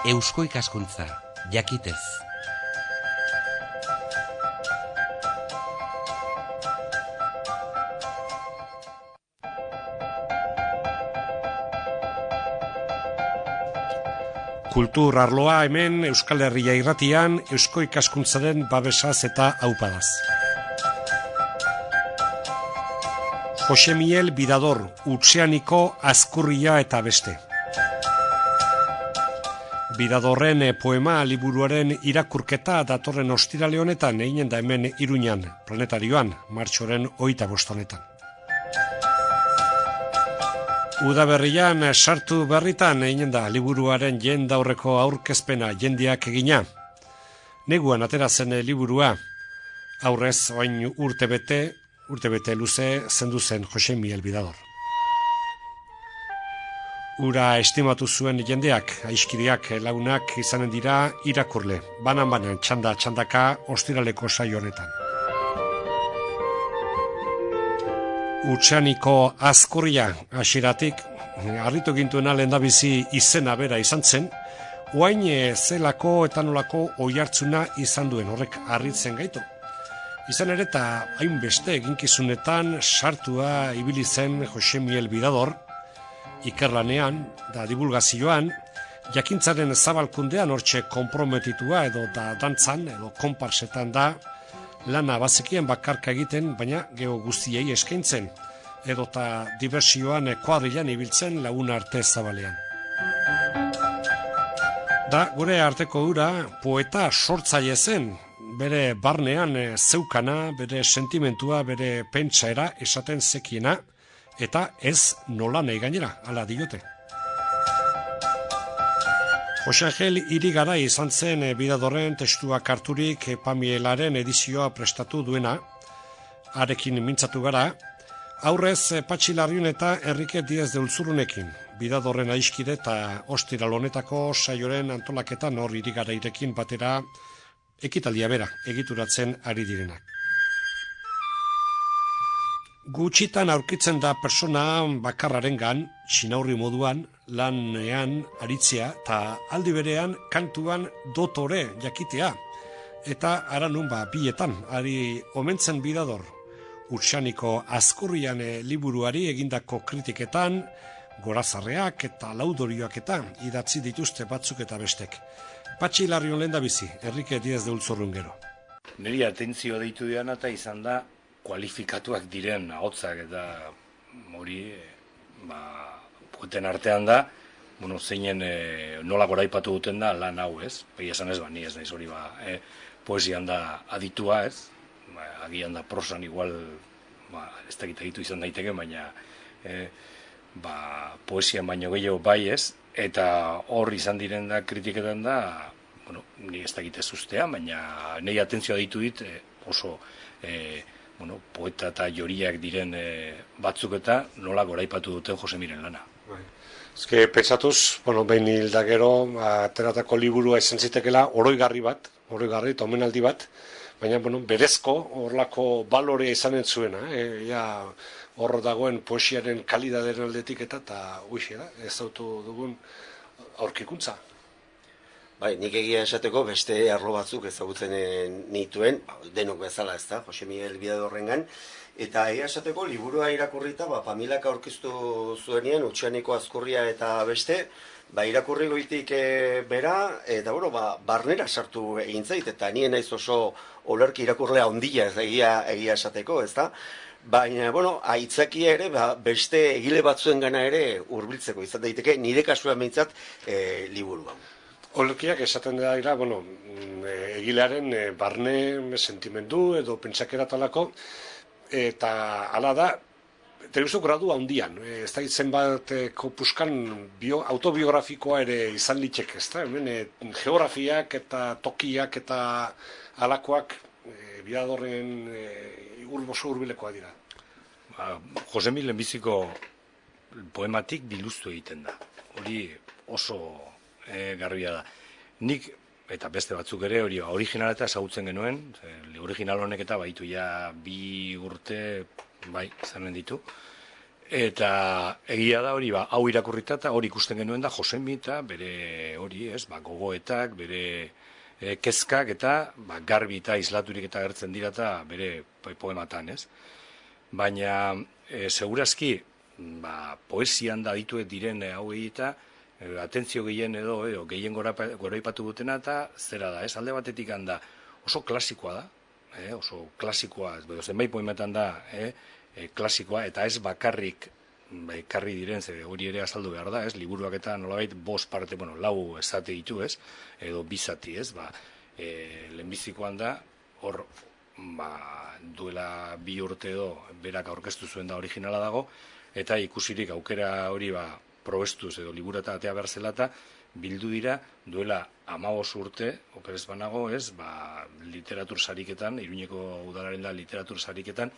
Eusko ikaskuntza, jakitez. Kultur arloa hemen Euskal Herria irratian Eusko ikaskuntzaren babesaz eta aupadaz. Jose Miel Bidador, Utseaniko Azkurria eta beste. Bidadorren poema liburuaren irakurketa datorren ostirale honetan eginen da hemen Iruñan, Planetarioan, martxoren 25 honetan. Udaberrian sartu berritan eginen da liburuaren jendaurreko aurkezpena jendeak egina. Neguan atera zen liburua, aurrez oain urtebete luze zendu zen Jose Miel Bidador. Ura estimatu zuen jendeak, aiskiriak, lagunak izanen dira irakurle, banan txandaka ostiraleko saio honetan. Utseaniko Azkurria hasieratik, harritu gintuena lehendabizi izena bera izan zen, oain zelako eta nolako oihartzuna izan duen horrek harritzen gaitu. Izan ere eta hainbeste eginkizunetan sartua ibili zen Jose Miel Bidador, ikerlanean da divulgazioan, jakintzaren zabalkundean hortxe konprometitua edo da dantzan edo konparsetan da, lana bazekien bakarka egiten, baina geho guztiei eskaintzen, edota diversioan kuadrilan ibiltzen lagun arte zabalean. Da, gure arteko ura, poeta sortzaile zen, bere barnean zeukana, bere sentimentua, bere pentsaera esaten zekiena, eta ez nola nahi gainera, hala diote. Jose Angel Irigarai izan zen Bidadorren testuak harturik Pamielaren edizioa prestatu duena, arekin mintzatu gara, aurrez Patxi Larriun eta Enrique Diez de Ulzurunekin, Bidadorren aiskide eta ostiral honetako saioren antolaketan hor Irigarairekin batera ekitaldia bera egituratzen ari direnak. Gutxitan aurkitzen da persona bakarrarengan, sinaurri moduan, lanean aritzea eta aldi berean kantuan dotore jakitea. Eta aranun bietan, ari omentzen Bidador, Utseaniko Azkurrian liburuari egindako kritiketan, gorazarreak eta laudorioak eta idatzi dituzte batzuk eta bestek. Patxi Larrion lehendabizi, Enrique Diez de Ultzurrun gero. Niri atentzio deitu diana eta izan da kualifikatuak diren ahotsak eta hori poeten artean da, zeinen nola goraipatu duten da lan hau ez, egia esan ez ni ez naiz hori poesian da aditua ez, agian da prosan igual ez dakit aditu izan daiteke, baina poesian baino gehiago bai ez, eta hor izan diren da kritiketan da, ni ez dakit ez ustean, baina nahi atentzioa ditu dit oso poeta eta joriak diren batzuk eta nola goraipatu duten Jose Miren lana. Ezke, pentsatuz, behin hilda gero, ateratako liburua izan zitekela oroigarri eta omenaldi bat, baina berezko horlako balorea izanen zuena, hor dagoen poesiaren kalidaderen aldetik eta uixe da, ez autu dugun aurkikuntza. Bai, nik egia esateko beste arlo batzuk ezagutzen nituen, denok bezala ez da, Jose Miel Bidadorrengan, eta egia esateko liburua irakurrita, Pamilak aurkeztu zuenean, Utseaniko Azkurria eta beste, irakurri goitik bera, eta barnera sartu egin zait, eta nien naiz oso olerki irakurlea handia ez egia esateko, ez da? Baina, aitzakia ere, beste egile batzuen gana ere hurbiltzeko izan daiteke, nire kasuan behintzat liburua. Olerkiak esaten dira, egilearen barne sentimendu edo pentsakera talako, eta hala da, telebizo gradu handian, ez da zenbat kopuskan autobiografikoa ere izan litzek, ez da, hemen geografiak eta tokiak eta halakoak Bidadorren oso hurbilekoa dira. Jose Miel lehenbiziko poematik biluztu egiten da, hori oso garbia da. Nik, eta beste batzuk ere, hori original eta ezagutzen genuen, original honek eta baitu ja 2 urte izanen ditu, Eta egia da hori, hau irakurrita eta hori ikusten genuen da Josemi eta bere hori, gogoetak, bere kezkak eta garbi eta islaturik eta agertzen dira eta bere poematan, ez? Baina segurazki poesian da dituet diren hauei eta atentzio gehien edo gehien goraipatu dutena eta zera da, ez? Alde batetik handa oso klasikoa da, oso klasikoa, zenbait poemetan da, klasikoa, eta ez bakarrik ekarri diren, hori ere azaldu behar da, ez? Liburuak eta nolabait 5 parte, lau esate ditu, ez? Edo 2 zati, ez? Lehenbizikoan da, hor, duela 2 urte edo berak aurkeztu zuen da originala dago, eta ikusirik aukera hori probestuz edo liburu eta atea behar zela eta bildu dira duela 15 urte, okerez banago, ez? Literatur sariketan, Iruñeko udalaren da literatur sariketan,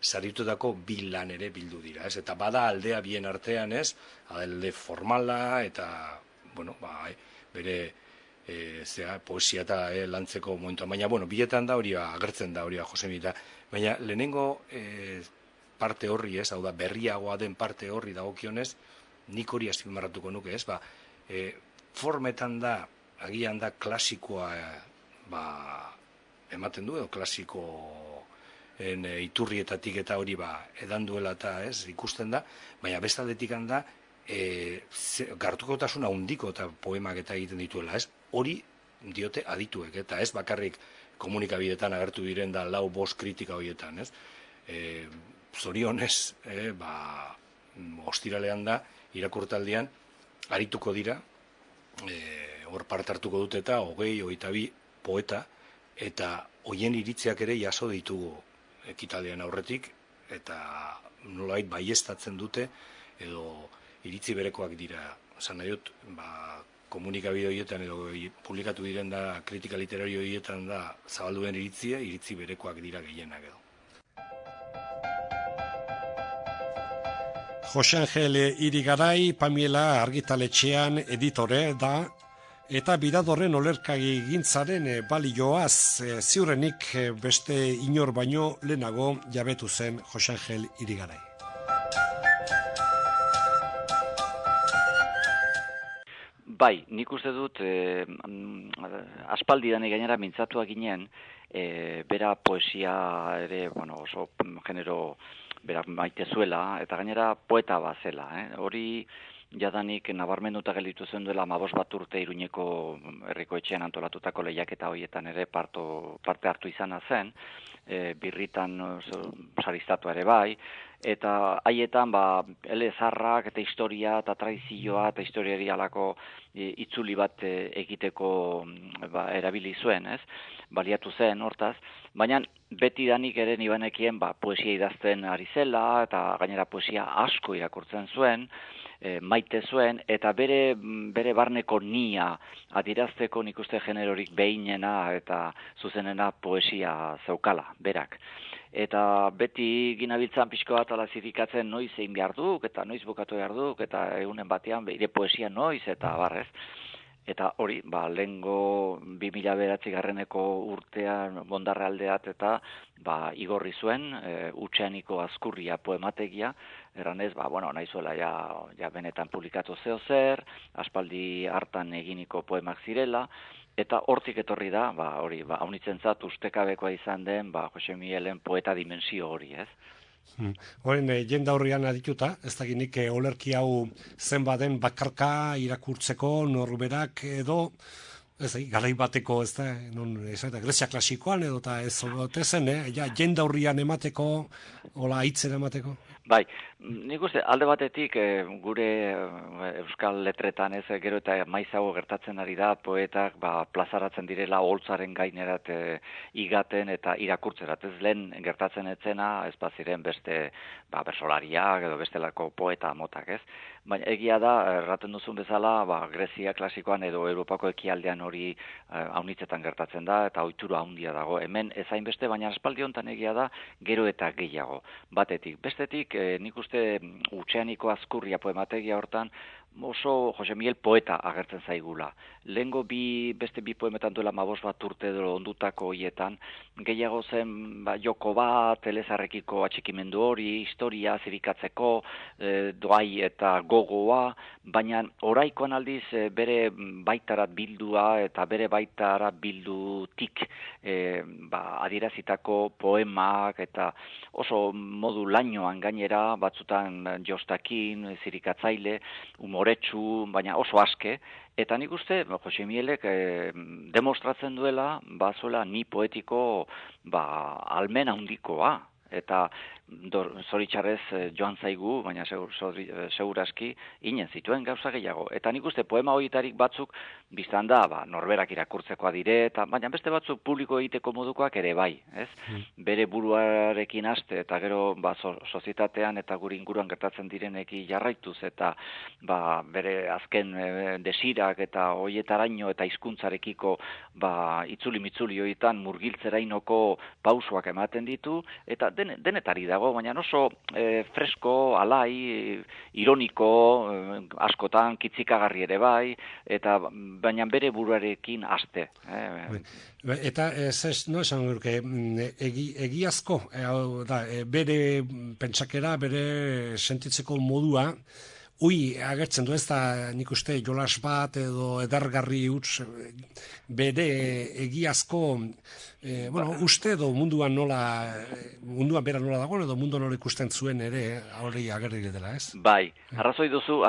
saritutako 2 lan ere bildu dira, ez? Eta bada aldea bien artean, ez? Alde formala eta, bere poesia eta lantzeko momentuan. Baina, biletan da hori agertzen da hori Josemi eta, baina lehenengo parte horri, ez? Hau da, berriagoa den parte horri dagokionez, nik hori azpimarratuko nuke, ez? Formetan da, agian da klasikoa ematen du, edo klasiko iturrietatik eta hori edan duela eta ez ikusten da, baina bestaldetik handa gartukotasuna handiko eta poemak eta egiten dituela, ez? Hori diote adituek, eta ez bakarrik komunikabidetan agertu diren da 4-5 kritika horietan, ez? Zorionez, ostiralean da, irakurtaldian, arituko dira, hor parte hartuko dute eta 20-22 poeta, eta hoien iritziak ere jaso ditugu ekitaldian aurretik, eta nolabait baieztatzen dute, edo iritzi berekoak dira. Esan nahi dut, komunikabide horietan edo publikatu diren da, kritika literario horietan da, zabalduen iritzi berekoak dira gehienak edo. Jose Angel Irigaray, Pamiela argitaletxean editore da, eta Bidadorren olerkagi gintzaren balioaz ziurrenik beste inor baino lehenago jabetu zen Jose Angel Irigaray. Bai, nik uste dut aspaldidan gainera mintzatuak ginen, bera poesia ere, oso genero bera maite zuela, eta gainera poeta bazela. Hori jadanik nabarmenduta gelditu zen duela 15 urte Iruñeko herriko etxean antolatutako lehiaketa horietan ere parte hartu izana zen, birritan saristatua ere bai, eta haietan elezarrak eta historia eta traizioa eta historiari alako itzuli bat egiteko erabili zuen, ez? Baliatu zen hortaz, baina beti danik ere nibanekien poesia idazten ari zela eta gainera poesia asko irakurtzen zuen, maite zuen, eta bere barneko nia adirazteko nik uste generorik behinena eta zuzenena poesia zeukala, berak. Eta beti ginabiltzan pixko bat ala zirikatzen noiz egin behar duk, eta noiz bukatu behar duk, eta egunen batean bere poesia noiz, eta barrez. Eta hori, lehengo 2009 urtean Bondarra aldeat eta igorri zuen, Utxeaniko Azkurria poemategia, erranez, nahi zuela ja benetan publikatu zeo zer, aspaldi hartan eginiko poemak zirela, eta hortik etorri da, haunitzen zat ustekabekoa izan den, Jose Miguelen poeta dimensio hori, ez? Horren, jenda horrian adituta, ez dakinik olerki hau zenbaden bakarka irakurtzeko norberak edo, garai bateko, ez da, Grecia klasikoan edo, eta ez otezen, jenda horrian emateko, hola hitzen emateko? Bai, nik uste, alde batetik gure euskal letretan ez gero eta maizago gertatzen ari da, poetak plazaratzen direla holtzaren gainerat igaten eta irakurtzerat. Ez lehen gertatzen etzena, ez ziren beste bersolariak edo bestelako poeta motak, ez? Baina egia da, erraten duzun bezala, Grezia klasikoan edo Europako ekialdean hori haunitzetan gertatzen da, eta ohitura handia dago. Hemen ezain beste, baina aspaldi honetan egia da, gero eta gehiago. Batetik. Bestetik, nik uste Utxeaniko Azkurria poemategia hortan, oso Jose Miguel poeta agertzen zaigula. Lehengo beste bi poemetan duela 15 urte edo ondutako hoietan, gehiago zen joko bat, elezarrekiko atxikimendu hori, historia zirikatzeko, doai eta gogoa, baina oraikoan aldiz bere baitarat bildua eta bere baitarat bildutik adierazitako poemak eta oso modu lainoan gainera, batzutan jostakin, zirikatzaile, umoretsu, baina oso aske, eta nik uste Jose Miguelek demostratzen duela, bazuela ni poetiko almen handikoa, eta zoritxarrez joan zaigu, baina seguraski inen zituen gauza gehiago. Eta nik uste poema horietarik batzuk biztan da, norberak irakurtzekoa dire, baina beste batzuk publiko egiteko modukoak ere bai, ez? Bere buruarekin haste, eta gero sozietatean eta gure inguruan gertatzen direneki jarraituz, eta bere azken desirak eta hoietaraino eta hizkuntzarekiko itzuli-mitzuli horietan murgiltzerainoko pausoak ematen ditu, eta denetari dago, baina oso fresko, alai, ironiko, askotan, kitzikagarri ere bai, eta baina bere buruarekin haste. Eta no esan gurke, egiazko, bere pentsakera, bere sentitzeko modua, agertzen du ez da nik uste jolas bat edo edargarri huts bere egiazko uste edo munduan bera nola dagoen edo mundu nola ikusten zuen ere hori agerri dela, ez? Bai, arrazoi duzu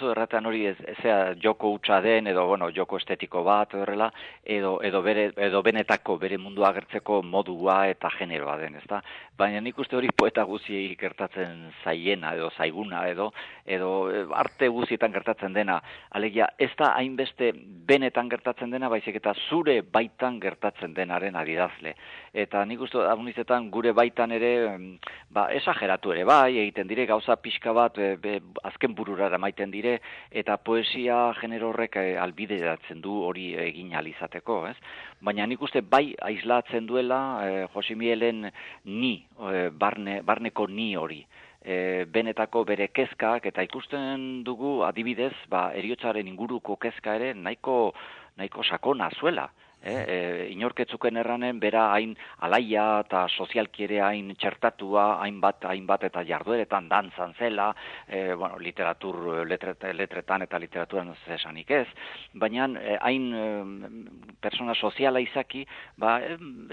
erratean hori ezea joko hutsa den edo joko estetiko bat edo benetako bere mundua agertzeko modua eta generoa den, ezta? Baina nik uste hori poeta guziei gertatzen zaiena edo zaiguna edo arte guzietan gertatzen dena. Alegia, ez da hainbeste benetan gertatzen dena, baizik eta zure baitan gertatzen denaren adidazle. Eta nik uste agunizetan gure baitan ere esageratu ere bai, egiten dire gauza pixka bat azken bururara maiten dire, eta poesia genero horrek albideratzen du hori egin alizateko, ez? Baina nik uste bai aislatzen duela Jose Miguelen barneko ni hori. Benetako bere kezkak, eta ikusten dugu adibidez, heriotzaren inguruko kezka ere nahiko sakona zuela. Inorketzuken erranen, bera hain alaia eta sozialki ere hain txertatua, hainbat eta jardueretan dantzan zela, letretan eta literaturan zesanik ez, baina hain persona soziala izaki,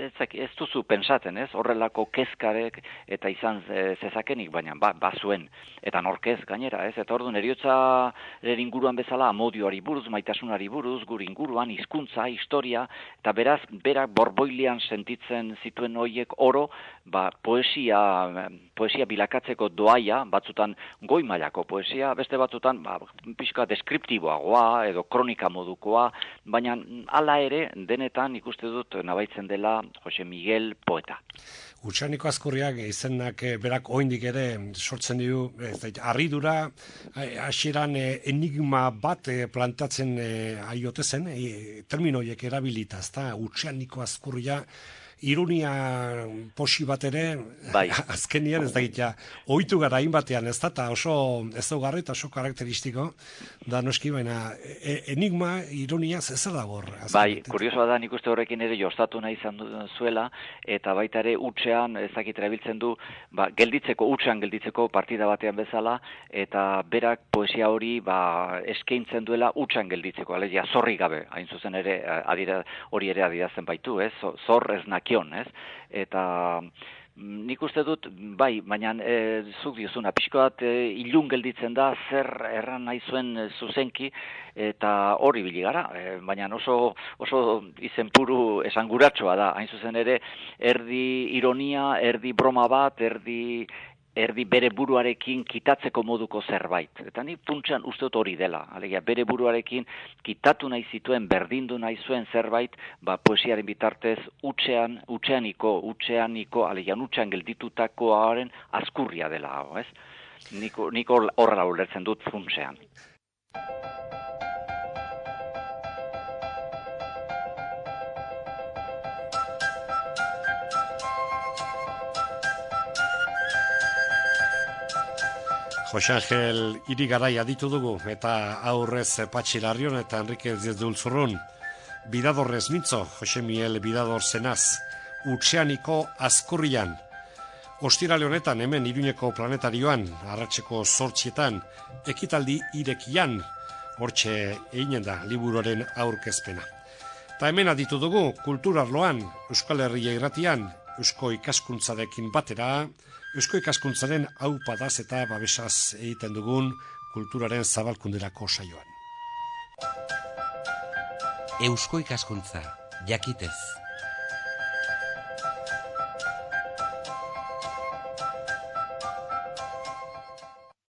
ez duzu pensatzen, ez? Horrelako kezkarek eta izan zezakenik, baina bazuen, eta norkez gainera, ez? Eta orduan heriotzaren inguruan bezala amodioari buruz, maitasunari buruz, gure inguruan, hizkuntza, historia, eta beraz, berak borboilean sentitzen zituen horiek oro, poesia bilakatzeko doaia, batzutan goi mailako poesia, beste batzutan pixka deskriptiboagoa edo kronika modukoa, baina hala ere denetan ikuste dut nabaitzen dela Jose Miguel poeta. Utsaniko Azkurriak izenak berak oraindik ere sortzen ditu harridura, hasieran enigma bat plantatzen aiote zen, termino horiek erabilita, ezta? Utsaniko Azkurria ironia posi bat ere, azkenian ez da gitea, ohitu gara hainbatean, ez da, eta oso ezaugarri eta oso karakteristiko, da noski, baina enigma, ironia, ez dago hor. Bai, kuriosoa da, nik uste horrekin ere jostatu nahi izan zuela, eta baita ere utxean, ez dakit erabiltzen du, utxean gelditzeko partida batean bezala, eta berak poesia hori eskaintzen duela utxean gelditzeko, alegia, zorri gabe, hain zuzen ere, hori ere adierazten baitu, ez? Zor ez nakion, ez? Eta nik uste dut, bai, baina zuk diozuna, pixko bat ilun gelditzen da, zer erran nahi zuen zuzenki, eta hori bili gara, baina oso izenpuru esanguratsoa da, hain zuzen ere, erdi ironia, erdi broma bat, erdi bere buruarekin kitatzeko moduko zerbait. Eta ni puntxan uste dut hori dela. Alegia, bere buruarekin kitatu nahi zituen, berdindu nahi zuen zerbait, poesiaren bitartez utxeaniko, alegia, utxean gelditutakoaren azkurria dela, ez? Niko horrela ulertzen dut funtsean. Jose Angel Irigarai aditu dugu, eta aurrez Patxi Larrion eta Enrique Dulzurrun. Bidadorrez mintzo, Jose Miel Bidador zenaz, Utxeaniko Azkurrian. Ostirale honetan hemen Iruñeko planetarioan, arratseko 8etan, ekitaldi irekian, hortxe eginen da liburuaren aurkezpena. Ta hemen aditu dugu, kulturarloan, Euskal Herria Irratian, Eusko ikaskuntzarekin batera, Eusko ikaskuntzaren aupadaz eta babesaz egiten dugun kulturaren zabalkunderako saioan. Eusko ikaskuntza, jakitez.